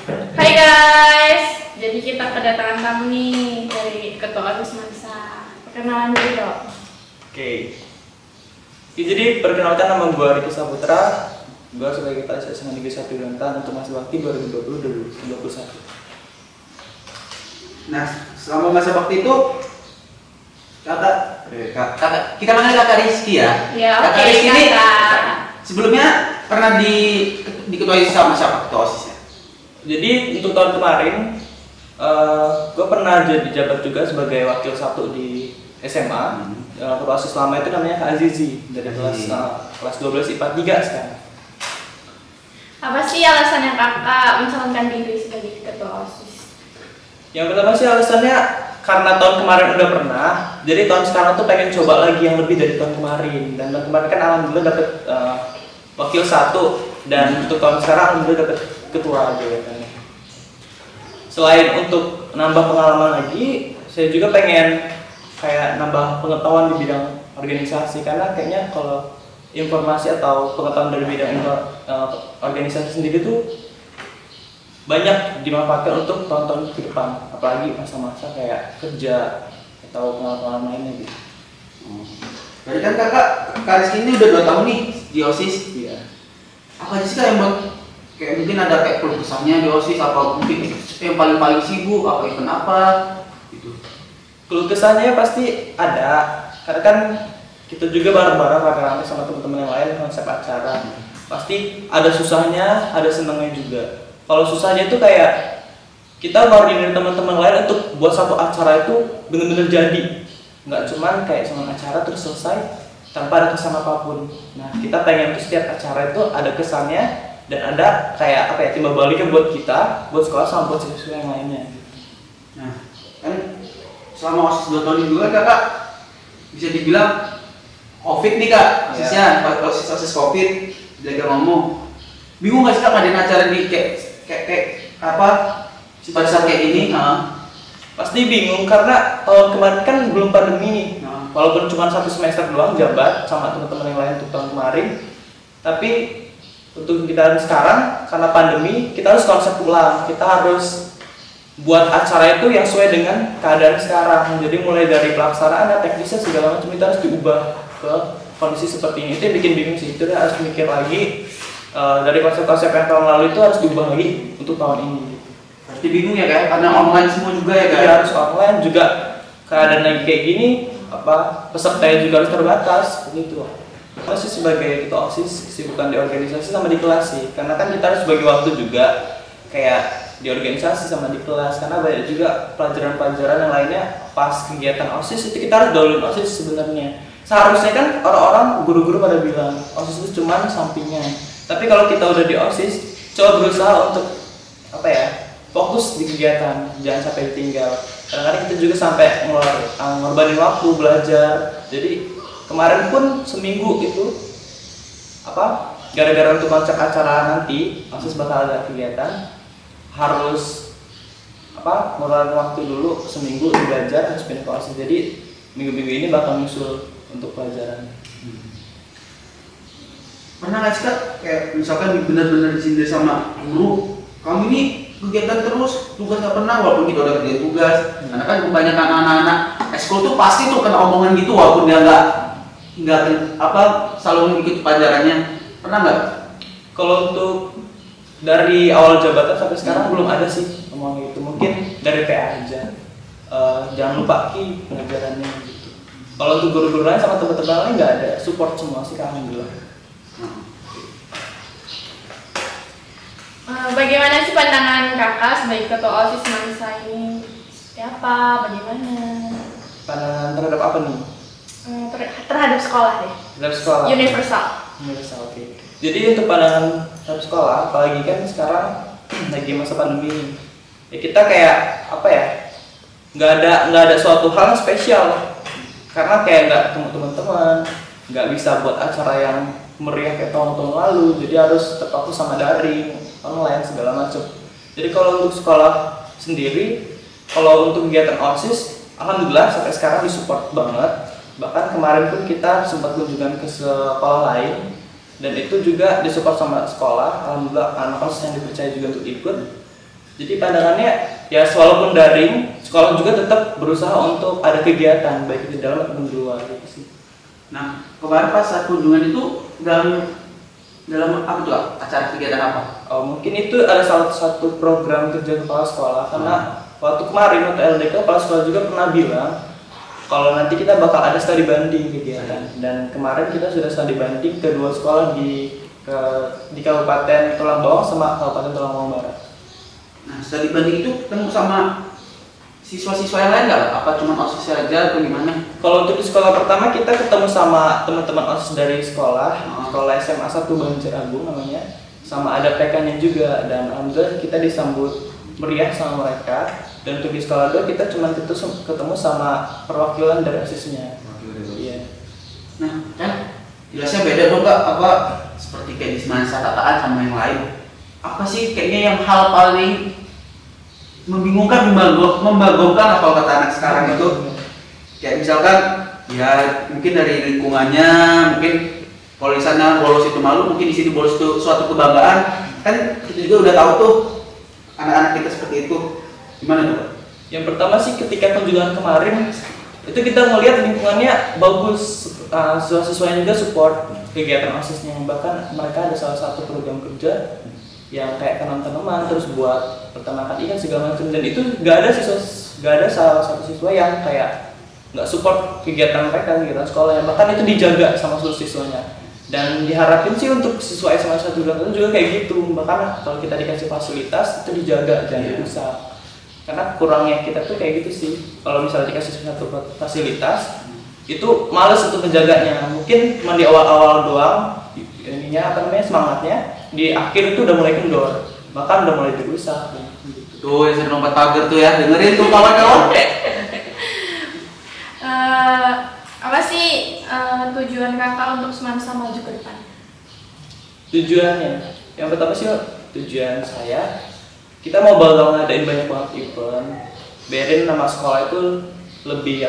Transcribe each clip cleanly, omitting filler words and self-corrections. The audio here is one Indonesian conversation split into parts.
Hai guys, jadi kita kedatangan tamu nih dari Ketua OSIS Mansa. Perkenalan dulu dong. Oke. Jadi perkenalkan, nama gue Riki Saputra. Gue sebagai kepala seksi Negeri 1 Grantan untuk masa bakti 2020-2021. Nah, selama masa bakti itu kakak kita manggil kakak Rizky ya. Ya, Kakak oke, Rizky ini kakak. sebelumnya pernah diketuai sama siapa ketua OSIS ya? Jadi untuk tahun kemarin, gue pernah jadi jabat juga sebagai wakil satu di SMA. Ketua OSIS lama itu namanya Kak Azizi dari kelas 12 IPA 3 sekarang. Apa sih alasannya kakak mencalonkan diri sebagai Ketua OSIS? Yang pertama sih alasannya karena tahun kemarin udah pernah, jadi tahun sekarang tuh pengen coba lagi yang lebih dari tahun kemarin. Dan tahun kemarin kan alhamdulillah dapet wakil satu, dan untuk tahun sekarang alhamdulillah dapet ketua aja kan. Selain untuk nambah pengalaman lagi, saya juga pengen kayak nambah pengetahuan di bidang organisasi, karena kayaknya kalau informasi atau pengetahuan dari bidang organisasi sendiri tuh banyak dimanfaatkan untuk tahun-tahun ke depan, apalagi masa-masa kayak kerja atau pengalaman lainnya gitu. Berarti kan kakak Rizky ini udah 2 tahun nih di OSIS. Iya. Apa aja sih kak yang buat kayak mungkin ada kayak keluh kesahnya di OSIS, apa mungkin yang paling sibuk, apa event apa gitu? Keluh kesahnya pasti ada, karena kan kita juga bareng-bareng rame-rame sama teman-teman yang lain konsep acara. Pasti ada susahnya, ada senangnya juga. Kalau susahnya itu kayak kita koordinir teman-teman lain untuk buat satu acara itu benar-benar jadi, nggak cuman kayak cuma acara terus selesai tanpa ada kesan apapun. Nah, kita pengen tuh setiap acara itu ada kesannya dan ada kayak apa ya, timbal baliknya buat kita, buat sekolah sama buat siswa yang lainnya. Nah, kan selama OSIS 2 tahun ini juga kakak bisa dibilang COVID nih kak, OSISnya, OSIS COVID, belajar ngomong. Bingung nggak sih kak ngadain acara di kayak apa pada saat kayak ini? Pasti bingung karena tahun kemarin kan belum pandemi nih. Walaupun cuma 1 semester doang jabat sama teman-teman yang lain untuk tahun kemarin, tapi untuk kita sekarang karena pandemi kita harus konsep ulang. Kita harus buat acara itu yang sesuai dengan keadaan sekarang. Jadi mulai dari pelaksanaan, teknisnya segala macam kita harus diubah ke kondisi seperti ini. Itu yang bikin bingung sih. Itu harus mikir lagi. Dari konsep-konsep yang tahun lalu itu harus diubah lagi untuk tahun ini. Pasti bingung ya kayak karena online semua juga ya kayak. Harus online juga, keadaan lagi kayak gini, pesertanya juga harus terbatas begitu. Masih sebagai ketua OSIS kesibukan di organisasi sama di kelas sih, karena kan kita harus bagi waktu juga kayak di organisasi sama di kelas, karena banyak juga pelajaran-pelajaran yang lainnya pas kegiatan OSIS itu kita harus dahuluin OSIS sebenarnya. Seharusnya kan orang-orang guru-guru pada bilang OSIS itu cuma sampingan. Tapi kalau kita udah di OSIS, coba berusaha untuk fokus di kegiatan, jangan sampai ditinggal. Kadang-kadang kita juga sampai ngorbanin waktu belajar. Jadi kemarin pun seminggu itu gara-gara untuk konsep acara nanti OSIS bakal ada kegiatan, harus ngorbanin waktu dulu seminggu belajar harus pindah ke OSIS. Jadi minggu-minggu ini bakal nyusul untuk pelajaran. Pernah nggak sih kak kayak misalkan benar-benar disindir sama guru, kamu ini kegiatan terus, tugas nggak pernah, walaupun kita udah kerjain tugas. Karena kan kebanyakan anak-anak ekskul tuh pasti tuh kena omongan gitu, walaupun dia nggak selalu mengikuti pelajarannya. Pernah nggak? Kalau untuk dari awal jabatan sampai sekarang belum ada sih omongan gitu. Mungkin dari PA aja. Jangan lupa pengajarannya gitu. Kalau untuk guru-guru lain sama teman-teman lain nggak ada, support semua sih alhamdulillah. Bagaimana sih pandangan kakak sebagai Ketua OSIS Mansa ini? Siapa? Bagaimana? Pandangan terhadap apa nih? Terhadap sekolah deh. Terhadap sekolah. Universal, oke. Jadi untuk pandangan terhadap sekolah, apalagi kan sekarang lagi masa pandemi ini, ya kita kayak nggak ada suatu hal yang spesial, karena kayak nggak ketemu teman-teman, nggak bisa buat acara yang meriah kayak tahun-tahun lalu, jadi harus terfokus sama daring, online segala macam. Jadi kalau untuk sekolah sendiri, kalau untuk kegiatan OSIS, alhamdulillah sampai sekarang disupport banget. Bahkan kemarin pun kita sempat kunjungan ke sekolah lain dan itu juga disupport sama sekolah. Alhamdulillah anak OSIS yang dipercaya juga untuk ikut. Jadi pandangannya ya walaupun daring, sekolah juga tetap berusaha untuk ada kegiatan baik di dalam ataupun di luar gitu sih. Nah, kemarin pas saat kunjungan itu dalam apa tuh acara kegiatan apa? Oh, mungkin itu ada salah satu program kerja kepala sekolah karena waktu kemarin waktu LDK kepala sekolah juga pernah bilang kalau nanti kita bakal ada studi banding kegiatan, dan kemarin kita sudah studi banding kedua sekolah di Kabupaten Tulang Bawang sama Kabupaten Tulang Bawang Barat. Nah, studi banding itu ketemu sama siswa-siswa yang lain nggak? Apa cuma OSIS aja atau gimana? Kalau untuk di sekolah pertama kita ketemu sama teman-teman OSIS dari sekolah SMA 1 Banjar Agung namanya, sama ada PK-nya juga, dan alhamdulillah kita disambut meriah sama mereka. Dan untuk di sekolah 2 kita cuma ketemu sama perwakilan dari OSIS-nya. Iya. Nah, kan jelasnya beda dong Kak, apa seperti kayak di semasa tataan sama yang lain. Apa sih kayaknya yang hal paling membingungkan, membagongkan kalau kata anak sekarang itu? Kayak misalkan ya mungkin dari lingkungannya, mungkin kalau di sana bolos itu malu, mungkin di sini bolos itu suatu kebanggaan. Kan kita juga udah tahu tuh anak-anak kita seperti itu. Gimana tuh? Yang pertama sih ketika kunjungan kemarin itu kita melihat lingkungannya bagus, siswa-siswanya juga support kegiatan OSIS-nya, bahkan mereka ada salah satu program kerja yang kayak tanam-tanaman terus buat peternakan ikan segala macam, dan itu nggak ada salah satu siswa yang kayak nggak support kegiatan mereka kegiatan sekolah, bahkan itu dijaga sama seluruh siswanya. Dan diharapin sih untuk siswa SMA 1 dan juga kayak gitu, bahkan kalau kita dikasih fasilitas itu dijaga, jangan dirusak. Karena kurangnya kita tuh kayak gitu sih, kalau misalnya dikasih satu fasilitas itu males untuk menjaganya, mungkin cuma di awal-awal doang ininya semangatnya, di akhir itu udah mulai kendor, bahkan udah mulai dirusak gitu. Tuh yang sering lompat pagar tuh ya, dengerin tuh kawan-kawan. Apa sih tujuan kakak untuk Semansa maju ke depan? Tujuannya, yang pertama sih tujuan saya, kita mau bakal ngadain banyak banget event, biarin nama sekolah itu lebih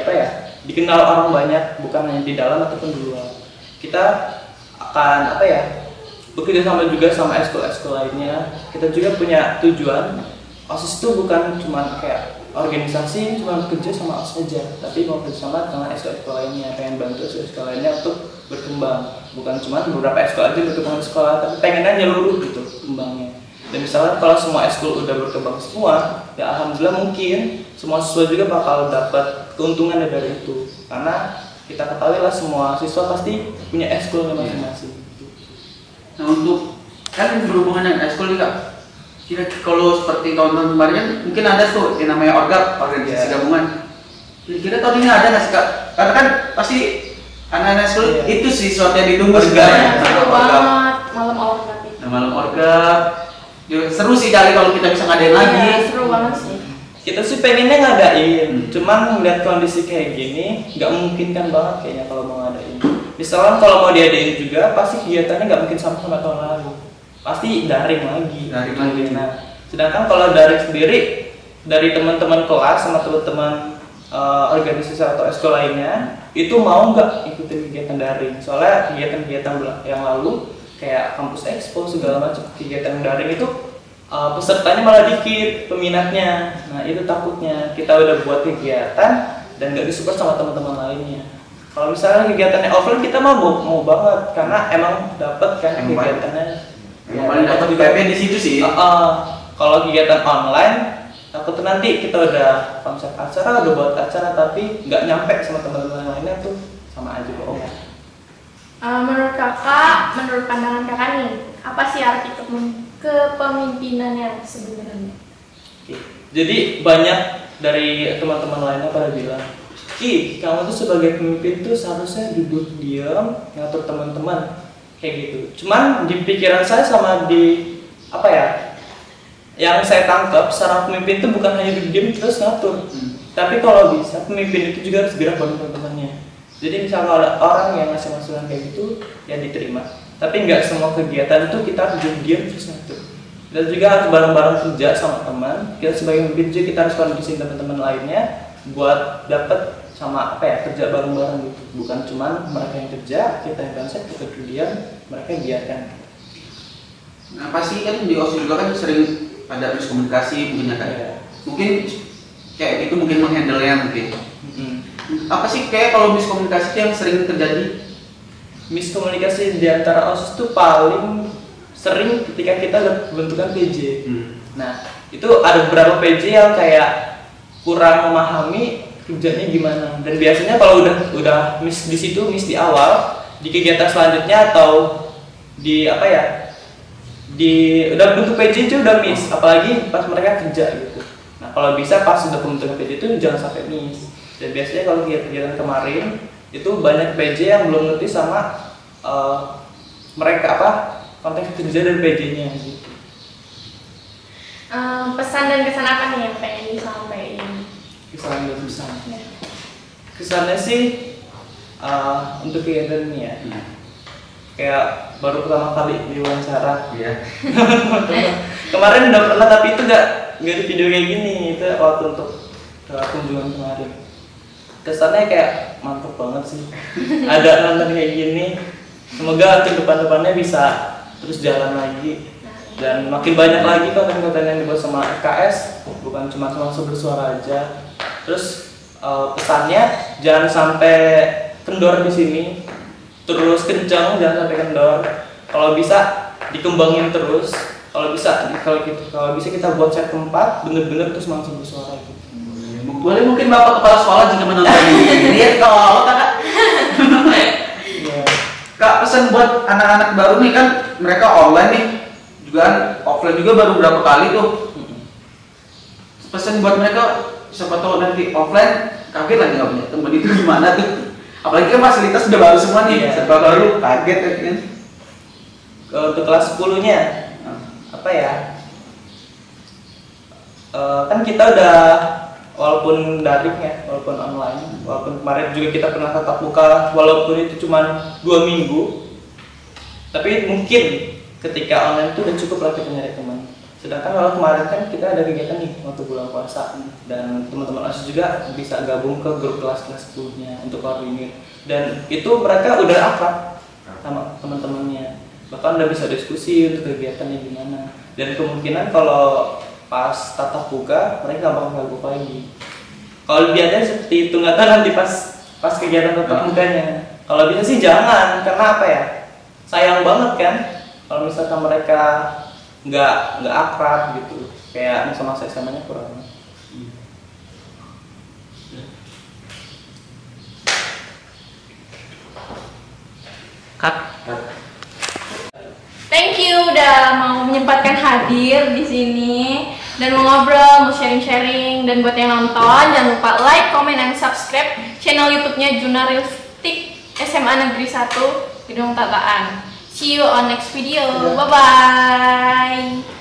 dikenal orang banyak, bukan hanya di dalam ataupun di luar. Kita akan bekerja sama juga sama ekskul-ekskul lainnya. Kita juga punya tujuan, OSIS itu bukan cuma kayak organisasi cuma kerja sama OSIS aja, tapi mau kerja sama dengan ekskul-ekskul lainnya, pengen bantu ekskul lainnya untuk berkembang, bukan cuma beberapa ekskul aja berkembang di sekolah, tapi pengen aja nyeluruh gitu kembangnya. Dan misalnya kalau semua ekskul udah berkembang semua, ya alhamdulillah mungkin semua siswa juga bakal dapat keuntungan dari itu, karena kita ketahui lah semua siswa pasti punya ekskulnya masing-masing. Nah, untuk kan berhubungan dengan ekskul nih Kak, kira kalau seperti tahun-tahun kemarin kan mungkin ada tuh yang namanya organisasi gabungan. Kira tahun ini ada nggak sih Kak? Karena kan pasti anak-anak ekskul itu sih sesuatu yang ditunggu sebenarnya. Seru banget malam orgap itu. Nah, malam orgap seru sih kali kalau kita bisa ngadain lagi. Iya, seru banget sih. Kita sih pengennya ngadain, cuman ngeliat kondisi kayak gini nggak memungkinkan banget kayaknya kalau mau ngadain. Misalnya kalau mau diadain juga pasti kegiatannya nggak mungkin sama tahun lalu, pasti daring lagi. Nah, sedangkan kalau daring sendiri dari teman-teman kelas sama teman-teman organisasi atau ekskul lainnya itu mau nggak ikutin kegiatan daring, soalnya kegiatan-kegiatan yang lalu kayak kampus expo segala macam kegiatan daring itu pesertanya malah dikit, peminatnya. Nah itu takutnya kita udah buat kegiatan dan nggak disupport sama teman-teman lainnya. Kalau misalnya kegiatannya offline kita mau banget karena emang dapat kan kegiatannya. Yang paling dapat juga di situ sih. Kalau kegiatan online takut nanti kita udah konsep acara, udah buat acara tapi nggak nyampe sama teman-teman lainnya tuh sama aja bohong. Menurut kakak, menurut pandangan kakak nih, apa sih arti kepemimpinannya sebenarnya? Jadi banyak dari teman-teman lainnya pada bilang, Ki, kamu tuh sebagai pemimpin tuh seharusnya duduk diam, ngatur teman-teman kayak gitu. Cuman di pikiran saya sama di yang saya tangkap, seorang pemimpin itu bukan hanya duduk diam terus ngatur, tapi kalau bisa pemimpin itu juga harus gerak bareng teman-temannya. Jadi misalnya ada orang yang ngasih masukan kayak gitu, ya diterima. Tapi nggak semua kegiatan itu kita harus diam terus ngatur. Kita juga harus bareng-bareng kerja sama teman. Kita sebagai pemimpin juga kita harus kondisiin teman-teman lainnya buat dapat sama kerja bareng-bareng gitu. Bukan cuma mereka yang kerja, kita yang konsep, kita diam, mereka yang biarkan. Nah pasti kan di OSIS juga kan sering ada miskomunikasi mungkin ya kan. Iya. Mungkin kayak gitu mungkin menghandle-nya mungkin. Apa sih kayak kalau miskomunikasi itu yang sering terjadi? Miskomunikasi di antara OSIS tuh paling sering ketika kita bentukan PJ. Nah, itu ada beberapa PJ yang kayak kurang memahami kerjanya gimana. Dan biasanya kalau udah miss di situ, miss di awal, di kegiatan selanjutnya atau di apa ya? Udah bentuk PJ itu udah miss, apalagi pas mereka kerja gitu. Nah, kalau bisa pas sudah pembentukan PJ itu jangan sampai miss. Dan biasanya kalau kegiatan kemarin itu banyak PJ yang belum ngerti sama mereka konteks kerja dan PJ-nya gitu. Pesan dan kesan apa nih yang pengen disampaikan? Kesan dan kesan. Kesannya sih untuk kegiatan ini ya. Kayak baru pertama kali diwawancara. Iya. Kemarin udah pernah tapi itu nggak di video kayak gini. Itu waktu untuk kunjungan kemarin. Kesannya kayak mantap banget sih. Ada nonton kayak gini. Semoga ke depan-depannya bisa terus jalan lagi dan makin banyak lagi konten-konten yang dibuat sama FKS, bukan cuma bersuara aja. Terus pesannya jangan sampai kendor di sini, terus kencang, jangan sampai kendor. Kalau bisa dikembangin terus. Kalau bisa kita buat set tempat bener-bener terus langsung bersuara gitu. Boleh mungkin Bapak Kepala Sekolah jika menonton ini lihat kalau Kak. Kak, pesan buat anak-anak baru nih kan mereka online nih, juga offline juga baru berapa kali tuh. Pesan buat mereka siapa tahu nanti offline kaget lagi nggak punya teman itu gimana tuh. Apalagi kan fasilitas udah baru semua nih, serba baru, kaget kan. Untuk kelas 10-nya apa ya? Kan kita udah walaupun daring ya, walaupun online, walaupun kemarin juga kita pernah tatap muka, walaupun itu cuma 2 minggu, tapi mungkin ketika online itu udah cukup lah kita nyari teman. Sedangkan kalau kemarin kan kita ada kegiatan nih waktu bulan puasa dan teman-teman OSIS juga bisa gabung ke grup kelas-kelas 10-nya untuk koordinir, dan itu mereka udah akrab sama teman-temannya, bahkan udah bisa diskusi untuk kegiatannya gimana. Dan kemungkinan kalau pas tatap muka mereka nggak bakal gabung lagi. Kalau biasanya seperti itu, nggak tahu nanti pas kegiatan tatap mukanya. Kalau bisa sih jangan, karena apa ya, sayang banget kan kalau misalkan mereka nggak akrab gitu, kayak masa-masa SMA-nya kurang. Cut. Thank you udah mau menyempatkan hadir di sini dan mau ngobrol, mau sharing-sharing. Dan buat yang nonton jangan lupa like, comment, dan subscribe channel YouTube-nya Jurnalistik SMA Negeri 1 Gedung Tataan. See you on next video. Bye bye.